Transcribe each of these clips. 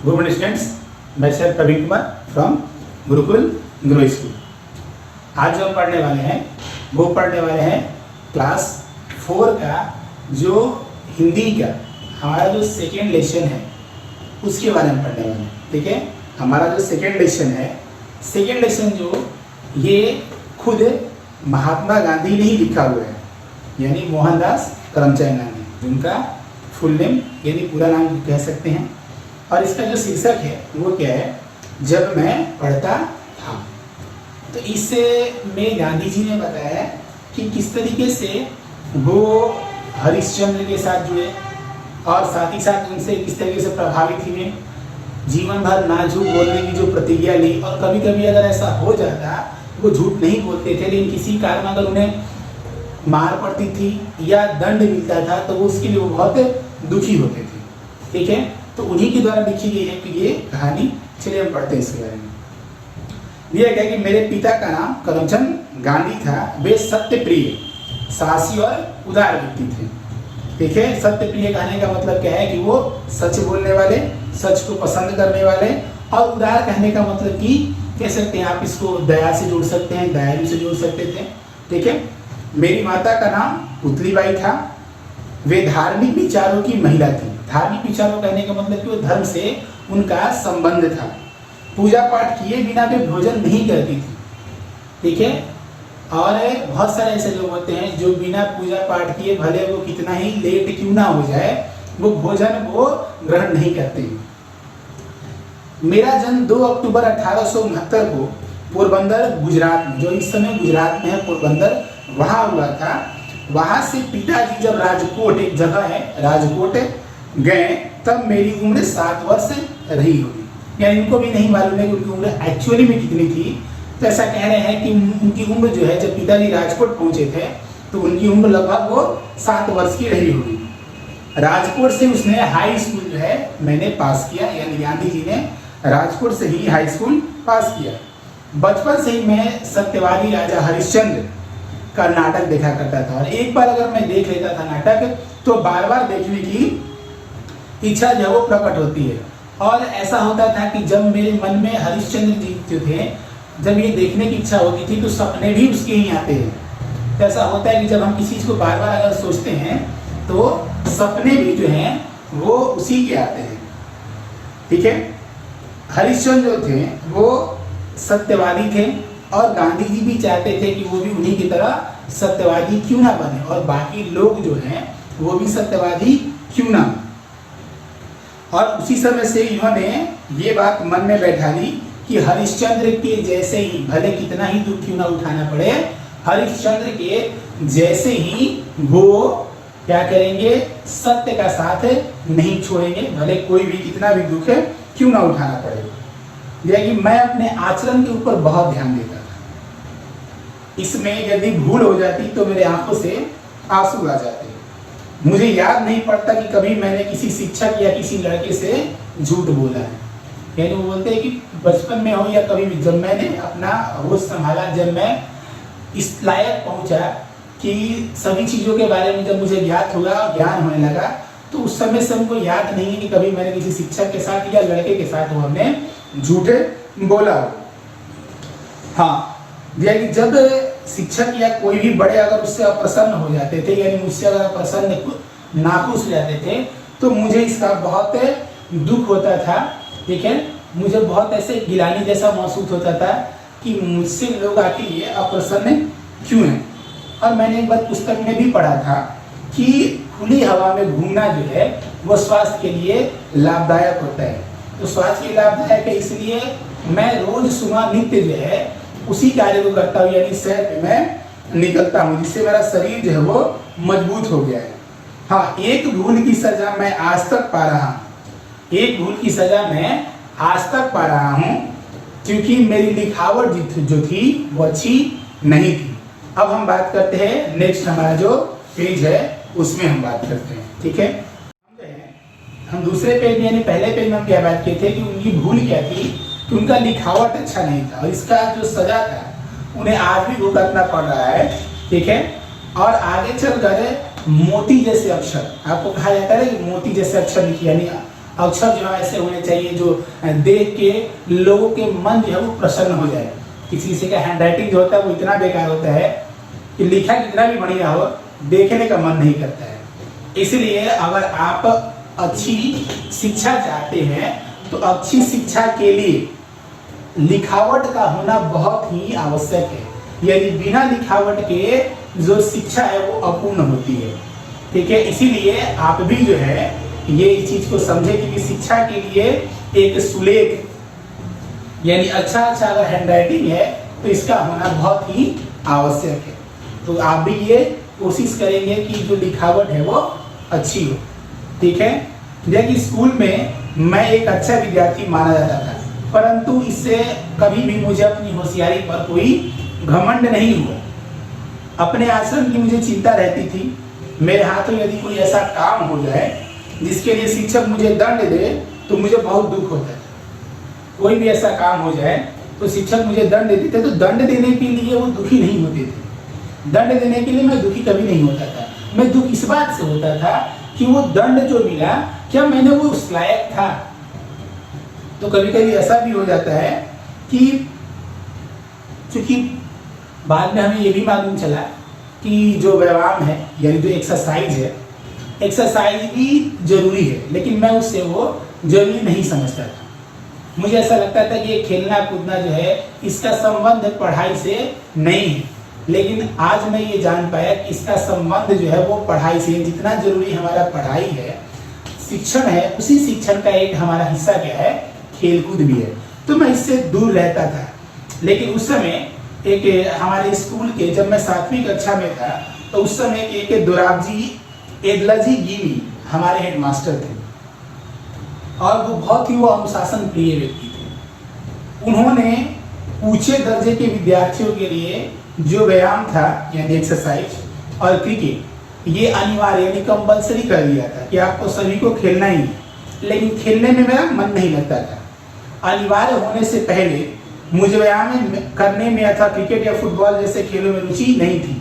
Good morning students, myself Praveen Kumar from Gurukul grow school. आज जो हम पढ़ने वाले हैं क्लास 4 का जो हिंदी का हमारा जो सेकेंड लेसन है उसके बारे में पढ़ने वाले हैं। ठीक है, हमारा जो सेकेंड लेसन जो ये खुद महात्मा गांधी ने ही लिखा हुआ है, यानी मोहनदास करमचंद गांधी, जिनका फुल नेम यानी पूरा नाम कह सकते हैं। और इसका जो शीर्षक है वो क्या है, जब मैं पढ़ता था। तो इससे में गांधी जी ने बताया कि किस तरीके से वो हरिश्चंद्र के साथ जुड़े और साथ ही साथ उनसे किस तरीके से प्रभावित हुए, जीवन भर ना झूठ बोलने की जो प्रतिज्ञा ली। और कभी कभी अगर ऐसा हो जाता वो झूठ नहीं बोलते थे, लेकिन किसी कारण अगर उन्हें मार पड़ती थी या दंड मिलता था तो वो उसके लिए वो बहुत दुखी होते थे। ठीक है, तो उन्हीं के द्वारा लिखी गई है कि ये कहानी। चलिए हम पढ़ते हैं इसके बारे में। यह क्या कि मेरे पिता का नाम करमचंद गांधी था। वे सत्यप्रिय, साहसी और उदार व्यक्ति थे। ठीक है, सत्यप्रिय कहने का मतलब क्या है कि वो सच बोलने वाले, सच को पसंद करने वाले। और उदार कहने का मतलब कि कह सकते हैं आप इसको दया से जोड़ सकते हैं, दयालु से जोड़ सकते थे। ठीक है, मेरी माता का नाम पुतलीबाई था। वे धार्मिक विचारों की महिला थी। धार्मिक विचारों कहने का मतलब कि वो धर्म से उनका संबंध था। पूजा पाठ किए बिना वे भोजन नहीं करती थी। ठीक है, और बहुत सारे ऐसे लोग होते हैं जो बिना पूजा पाठ किए भले वो कितना ही लेट क्यों ना हो जाए वो भोजन वो ग्रहण नहीं करते। मेरा जन्म 2 अक्टूबर 1869 को पोरबंदर गुजरात में, जो इस समय गुजरात में है पोरबंदर, वहाँ हुआ था। वहाँ से पिताजी जब राजकोट, एक जगह है राजकोट, गए तब मेरी उम्र 7 वर्ष रही होगी। यानी इनको भी नहीं मालूम है कि उनकी उम्र एक्चुअली में कितनी थी। तो ऐसा कह रहे हैं कि उनकी उम्र जो है, जब पिताजी राजकोट पहुंचे थे तो उनकी उम्र लगभग वो 7 वर्ष की रही होगी। राजकोट से उसने हाई स्कूल जो है मैंने पास किया, यानी गांधी जी ने राजकोट से ही हाई स्कूल पास किया। बचपन से ही मैं सत्यवादी राजा हरिश्चंद्र का नाटक देखा करता था। और एक बार अगर मैं देख लेता था नाटक तो बार बार देखने की इच्छा जो वो प्रकट होती है। और ऐसा होता था कि जब मेरे मन में हरिश्चंद्र जी जो थे, जब ये देखने की इच्छा होती थी तो सपने भी उसके ही आते हैं। तो ऐसा होता है कि जब हम किसी चीज को बार बार अगर सोचते हैं तो सपने भी जो हैं वो उसी के आते हैं। ठीक है, हरिश्चंद्र जो थे वो सत्यवादी थे और गांधी जी भी चाहते थे कि वो भी उन्हीं की तरह सत्यवादी क्यों ना बने और बाकी लोग जो हैं वो भी सत्यवादी क्यों ना। और उसी समय से इन्होंने ये बात मन में बैठा ली कि हरिश्चंद्र के जैसे ही, भले कितना ही दुख क्यों ना उठाना पड़े, हरिश्चंद्र के जैसे ही वो क्या करेंगे, सत्य का साथ नहीं छोड़ेंगे, भले कोई भी कितना भी दुख क्यों ना उठाना पड़े। कि मैं अपने आचरण के ऊपर बहुत ध्यान देता था। इसमें यदि भूल हो जाती तो मेरे आंखों से आंसू आ जाते। मुझे याद नहीं पड़ता कि कभी मैंने किसी शिक्षक या किसी लड़के से झूठ बोला है। यानी वो बोलते हैं कि बचपन में हो या कभी भी, जब मैंने अपना होश संभाला, जब मैं इस लायक पहुंचा कि सभी चीज़ों के बारे में जब मुझे ज्ञात हुआ और ज्ञान होने लगा, तो उस समय से हमको याद नहीं है कि कभी मैंने किसी शिक्षक के साथ या लड़के के साथ वो हमने झूठे बोला। हाँ, यानी जब शिक्षक या कोई भी बड़े अगर उससे अप्रसन्न हो जाते थे, यानी मुझसे अगर अप्रसन्न नाखुश हो जाते थे, तो मुझे इसका बहुत दुख होता था। ठीक है, मुझे बहुत ऐसे गिलानी जैसा महसूस होता था कि मुझसे लोग आके ये अप्रसन्न क्यों हैं। और मैंने एक बार पुस्तक में भी पढ़ा था कि खुली हवा में घूमना जो है वो स्वास्थ्य के लिए लाभदायक होता है। तो स्वास्थ्य के लिए लाभदायक है, इसलिए मैं रोज सुबह नित्य जो है उसी कार्य को करता हूँ, यानी सैर पे मैं निकलता हूँ, जिससे मेरा शरीर जो है वो मजबूत हो गया है। हाँ, एक भूल की सजा मैं आज तक पा रहा हूँ। एक भूल की सजा मैं आज तक पा रहा हूँ क्योंकि मेरी लिखावट जो थी वो अच्छी नहीं थी। अब हम बात करते हैं नेक्स्ट, हमारा जो पेज है उसमें हम बात करते हैं। ठीक है, हम दूसरे पेज में यानी पहले पेज में हम क्या बात किए थे कि उनकी भूल क्या थी कि उनका लिखावट अच्छा नहीं था और इसका जो सजा था उन्हें आज भी भुगतना पड़ रहा है। ठीक है, और आगे चलकर मोती जैसे अक्षर, आपको कहा जाता है कि मोती जैसे अक्षर लिखिए, यानी अक्षर जो है ऐसे होने चाहिए जो देख के लोगों के मन जो है वो प्रसन्न हो जाए। किसी का हैंड राइटिंग जो होता है वो इतना बेकार होता है कि लिखा कितना भी बढ़िया हो देखने का मन नहीं करता है। इसलिए अगर आप अच्छी शिक्षा चाहते हैं तो अच्छी शिक्षा के लिए लिखावट का होना बहुत ही आवश्यक है। यदि बिना लिखावट के जो शिक्षा है वो अपूर्ण होती है। ठीक है, इसीलिए आप भी जो है ये इस चीज को समझे कि शिक्षा के लिए एक सुलेख यानी अच्छा अगर हैंडराइटिंग है तो इसका होना बहुत ही आवश्यक है। तो आप भी ये कोशिश करेंगे कि जो लिखावट है वो अच्छी हो। ठीक है, जैसे स्कूल में मैं एक अच्छा विद्यार्थी माना जाता था, परंतु इससे कभी भी मुझे अपनी होशियारी पर कोई घमंड नहीं हुआ। अपने आचरण की मुझे चिंता रहती थी। मेरे हाथों यदि कोई ऐसा काम हो जाए जिसके लिए शिक्षक मुझे दंड दे तो मुझे बहुत दुख होता था। कोई भी ऐसा काम हो जाए तो शिक्षक मुझे दंड देते थे, तो दंड देने के लिए वो दुखी नहीं होते थे। दंड देने के लिए मैं दुखी कभी नहीं होता था। मैं दुख इस बात से होता था कि वो दंड जो मिला क्या मैंने वो उस लायक था। तो कभी कभी ऐसा भी हो जाता है कि चूंकि बाद में हमें ये भी मालूम चला कि जो व्यायाम है यानी जो एक्सरसाइज है, एक्सरसाइज भी जरूरी है, लेकिन मैं उससे वो जरूरी नहीं समझता था। मुझे ऐसा लगता था कि ये खेलना कूदना जो है इसका संबंध पढ़ाई से नहीं है, लेकिन आज मैं ये जान पाया कि इसका संबंध जो है वो पढ़ाई से। जितना जरूरी हमारा पढ़ाई है, शिक्षण है, उसी शिक्षण का एक हमारा हिस्सा क्या है, खेलकूद भी है। तो मैं इससे दूर रहता था। लेकिन उस समय एक हमारे स्कूल के, जब मैं 7वीं कक्षा में था, तो उस समय एक दोराबजी एदलाजी गिमी हमारे हेडमास्टर थे और वो बहुत ही वो अनुशासन प्रिय व्यक्ति थे। उन्होंने ऊंचे दर्जे के विद्यार्थियों के लिए जो व्यायाम था यानी एक्सरसाइज और क्रिकेट ये अनिवार्य यानी कंपलसरी कर दिया था कि आपको सभी को खेलना ही है। लेकिन खेलने में मेरा मन नहीं लगता था। अनिवार्य होने से पहले मुझे व्यायाम करने में अथवा क्रिकेट या फुटबॉल जैसे खेलों में रुचि नहीं थी।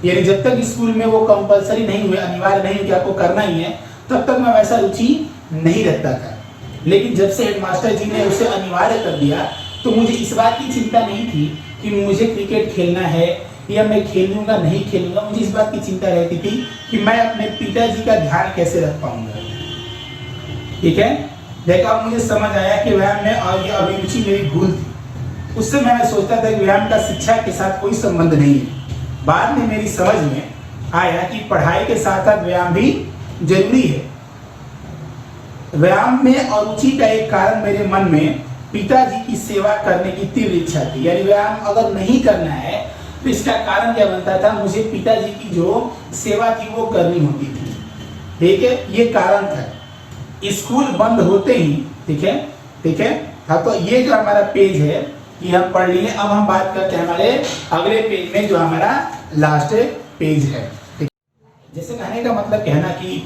यानी जब तक स्कूल में वो कंपलसरी नहीं हुए, अनिवार्य नहीं कि आपको करना ही है, तब तक मैं वैसा रुचि नहीं रखता था। लेकिन जब से हेडमास्टर जी ने उसे अनिवार्य कर दिया तो मुझे इस बात की चिंता नहीं थी कि मुझे क्रिकेट खेलना है या मैं खेलूंगा नहीं खेलूंगा। मुझे इस बात की चिंता रहती थी कि मैं अपने पिताजी का ध्यान कैसे रख पाऊंगा। ठीक है, देखा अब मुझे समझ आया कि व्यायाम में और ये अभिरुचि मेरी भूल थी। उस समय मैं सोचता था कि व्यायाम का शिक्षा के साथ कोई संबंध नहीं है। बाद में मेरी समझ में आया कि पढ़ाई के साथ साथ व्यायाम भी जरूरी है। व्यायाम में अरुचि का एक कारण मेरे मन में पिताजी की सेवा करने की तीव्र इच्छा थी। यानी व्यायाम अगर नहीं करना है तो इसका कारण क्या बनता था, मुझे पिताजी की जो सेवा थी वो करनी होती थी। ठीक है, ये कारण था। स्कूल बंद होते ही, ठीक है, हाँ, तो ये जो हमारा पेज है ये हम पढ़ लिए। अब हम बात करते हैं हमारे अगले पेज में जो हमारा लास्ट पेज है। जैसे कहने का मतलब कहना कि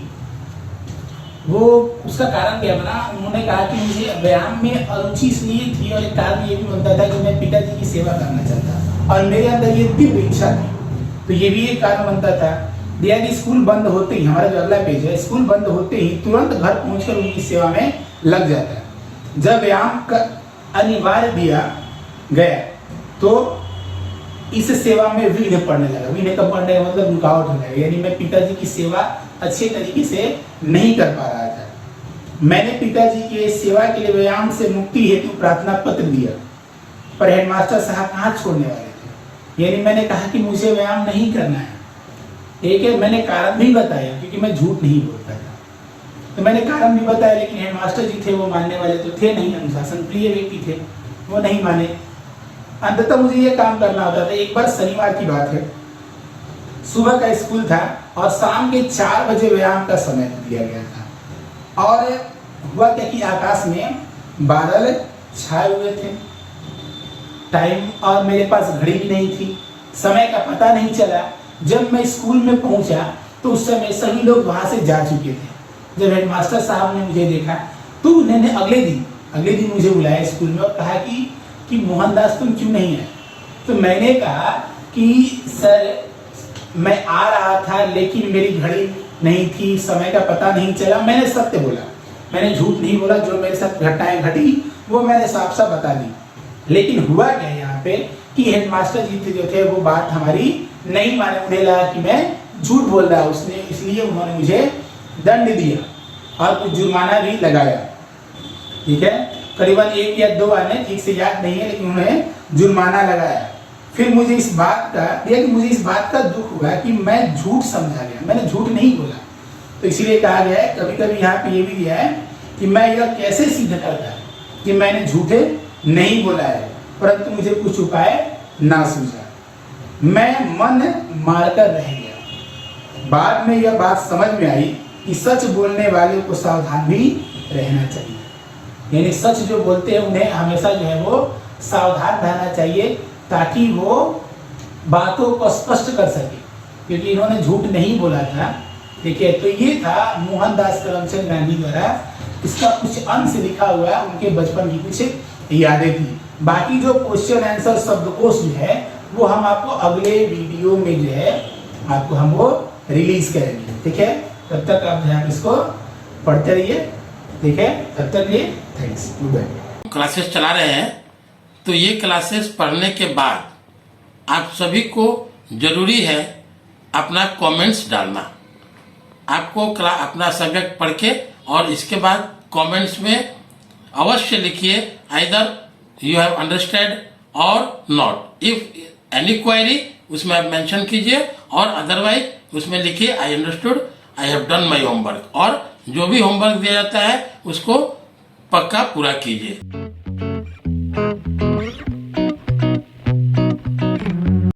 वो उसका कारण क्या बना, उन्होंने कहा कि मुझे व्यायाम में अरुचि इसलिए थी और एक कारण ये भी बनता था कि मैं पिताजी की सेवा करना चाहता और मेरे अंदर ये तीव्र इच्छा थी, तो ये भी एक कारण बनता था। दिया कि स्कूल बंद होते ही, हमारा जो अगला पेज है, स्कूल बंद होते ही तुरंत घर पहुंचकर उनकी सेवा में लग जाता है। जब व्यायाम का अनिवार्य दिया गया तो इस सेवा में विघ्न पड़ने लगा। विघ्न का पड़ने का मतलब रुकावट हो गया, यानी मैं पिताजी की सेवा अच्छे तरीके से नहीं कर पा रहा था। मैंने पिताजी के सेवा के लिए व्यायाम से मुक्ति हेतु प्रार्थना पत्र दिया, पर हेडमास्टर साहब कहाँ छोड़ने वाले थे। यानी मैंने कहा कि मुझे व्यायाम नहीं करना है। ठीक है, मैंने कारण भी बताया क्योंकि मैं झूठ नहीं बोलता था, तो मैंने कारण भी बताया। लेकिन हेडमास्टर जी थे वो मानने वाले तो थे नहीं, अनुशासन प्रिय व्यक्ति थे, वो नहीं माने। अंततः मुझे ये काम करना होता था। एक बार शनिवार की बात है, सुबह का स्कूल था और शाम के 4 बजे व्यायाम का समय दिया गया था। और हुआ क्या कि आकाश में बादल छाए हुए थे, टाइम और मेरे पास घड़ी भी नहीं थी, समय का पता नहीं चला। जब मैं स्कूल में पहुंचा तो उस समय सभी लोग वहां से जा चुके थे। जब हेडमास्टर साहब ने मुझे देखा तो उन्होंने अगले दिन मुझे बुलाया स्कूल में और कहा कि मोहनदास तुम क्यों नहीं आए। तो मैंने कहा कि सर मैं आ रहा था लेकिन मेरी घड़ी नहीं थी, समय का पता नहीं चला। मैंने सत्य बोला। मैंने झूठ नहीं बोला, जो मेरे साथ घटनाएं घटी वो मैंने साफ साफ बता दी। लेकिन हुआ क्या यहाँ पे कि हेडमास्टर जी जो थे वो बात हमारी नहीं माने, उन्हें लगा कि मैं झूठ बोल रहा हूँ, उसने इसलिए उन्होंने मुझे दंड दिया और कुछ जुर्माना भी लगाया। ठीक है, करीबन 1 या 2 आने ठीक से याद नहीं है, लेकिन उन्होंने जुर्माना लगाया। फिर मुझे इस बात का दुख हुआ कि मैं झूठ समझा गया, मैंने झूठ नहीं बोला। तो इसीलिए कहा गया है, कभी कभी यहाँ पे ये भी दिया है कि मैं यह कैसे सिद्ध करता कि मैंने झूठे नहीं बोला है, परंतु मुझे कुछ उपाय ना सूझा, मैं मन मारकर रह गया। बाद में यह बात समझ में आई कि सच बोलने वाले को सावधान भी रहना चाहिए, यानी सच जो बोलते हैं उन्हें हमेशा जो है वो सावधान रहना चाहिए, ताकि वो बातों को स्पष्ट कर सके, क्योंकि इन्होंने झूठ नहीं बोला था। ठीक है, तो ये था मोहनदास करमचंद गांधी द्वारा, इसका कुछ अंश लिखा हुआ, उनके बचपन की कुछ यादें थी। बाकी जो क्वेश्चन आंसर शब्दकोश जो है वो हम आपको अगले वीडियो में जो है आपको हम वो रिलीज करेंगे। ठीक है, तब तक आप जो है इसको पढ़ते रहिए। ठीक है, तब तक लिए थैंक्स, गुड बाय। क्लासेस चला रहे हैं, तो ये क्लासेस पढ़ने के बाद आप सभी को जरूरी है अपना कमेंट्स डालना। आपको अपना सब्जेक्ट पढ़ के और इसके बाद कमेंट्स में अवश्य लिखिए आइदर यू हैव अंडरस्टैंड और नॉट। इफ एनी क्वेरी उसमें आप मेंशन कीजिए, और अदरवाइज उसमें लिखिए I understood, I have done my homework. और जो भी होमवर्क दिया जाता है उसको पक्का पूरा कीजिए।